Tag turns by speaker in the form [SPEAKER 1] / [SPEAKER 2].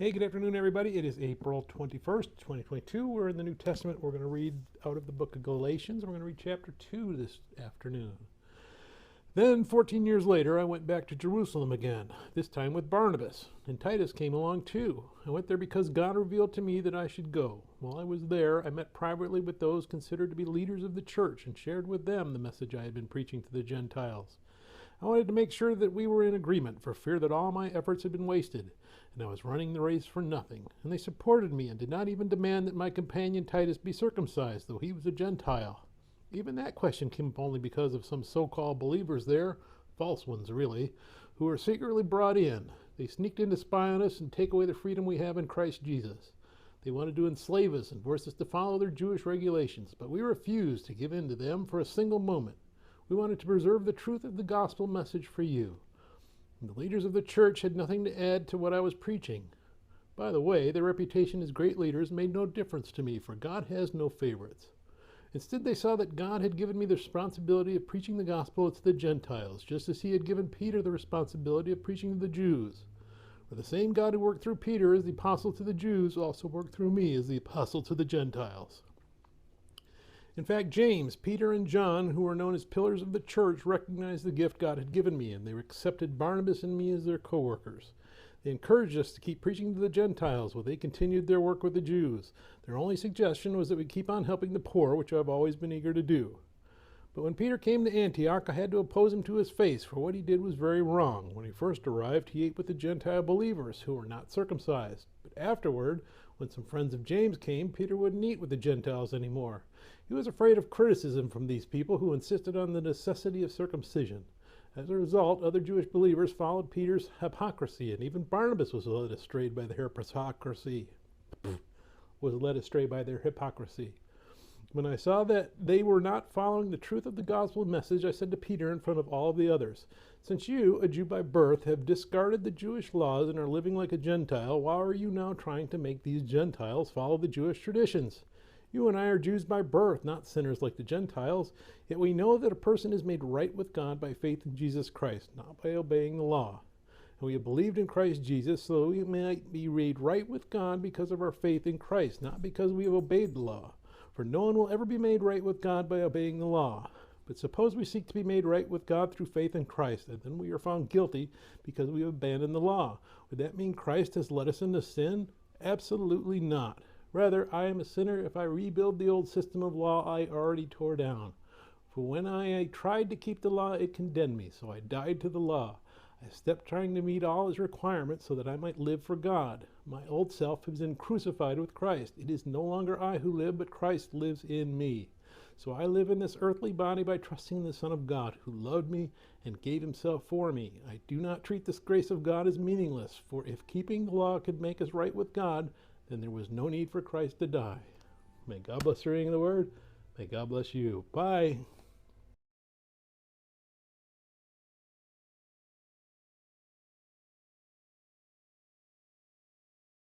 [SPEAKER 1] Hey, good afternoon, everybody. It is April 21st, 2022. We're in the New Testament. We're going to read out of the book of Galatians. We're going to read chapter 2 this afternoon. Then, 14 years later, I went back to Jerusalem again, this time with Barnabas, and Titus came along too. I went there because God revealed to me that I should go. While I was there, I met privately with those considered to be leaders of the church and shared with them the message I had been preaching to the Gentiles. I wanted to make sure that we were in agreement for fear that all my efforts had been wasted, and I was running the race for nothing. And they supported me and did not even demand that my companion Titus be circumcised, though he was a Gentile. Even that question came up only because of some so-called believers there, false ones really, who were secretly brought in. They sneaked in to spy on us and take away the freedom we have in Christ Jesus. They wanted to enslave us and force us to follow their Jewish regulations, but we refused to give in to them for a single moment. We wanted to preserve the truth of the gospel message for you. And the leaders of the church had nothing to add to what I was preaching. By the way, their reputation as great leaders made no difference to me, for God has no favorites. Instead, they saw that God had given me the responsibility of preaching the gospel to the Gentiles, just as he had given Peter the responsibility of preaching to the Jews. For the same God who worked through Peter as the apostle to the Jews also worked through me as the apostle to the Gentiles. In fact, James, Peter, and John, who were known as pillars of the church, recognized the gift God had given me, and they accepted Barnabas and me as their co-workers. They encouraged us to keep preaching to the Gentiles while they continued their work with the Jews. Their only suggestion was that we keep on helping the poor, which I've always been eager to do. But when Peter came to Antioch, I had to oppose him to his face, for what he did was very wrong. When he first arrived, he ate with the Gentile believers who were not circumcised. But afterward, when some friends of James came, Peter wouldn't eat with the Gentiles anymore. He was afraid of criticism from these people who insisted on the necessity of circumcision. As a result, other Jewish believers followed Peter's hypocrisy, and even Barnabas was led astray by their hypocrisy. When I saw that they were not following the truth of the gospel message, I said to Peter in front of all of the others, "Since you, a Jew by birth, have discarded the Jewish laws and are living like a Gentile, why are you now trying to make these Gentiles follow the Jewish traditions? You and I are Jews by birth, not sinners like the Gentiles, yet we know that a person is made right with God by faith in Jesus Christ, not by obeying the law. And we have believed in Christ Jesus so we might be made right with God because of our faith in Christ, not because we have obeyed the law. For no one will ever be made right with God by obeying the law. But suppose we seek to be made right with God through faith in Christ, and then we are found guilty because we have abandoned the law. Would that mean Christ has led us into sin? Absolutely not. Rather, I am a sinner if I rebuild the old system of law I already tore down. For when I tried to keep the law, it condemned me, so I died to the law. I stepped trying to meet all its requirements so that I might live for God. My old self has been crucified with Christ. It is no longer I who live, but Christ lives in me. So I live in this earthly body by trusting in the Son of God, who loved me and gave himself for me. I do not treat this grace of God as meaningless, for if keeping the law could make us right with God, then there was no need for Christ to die." May God bless the reading of the word. May God bless you. Bye.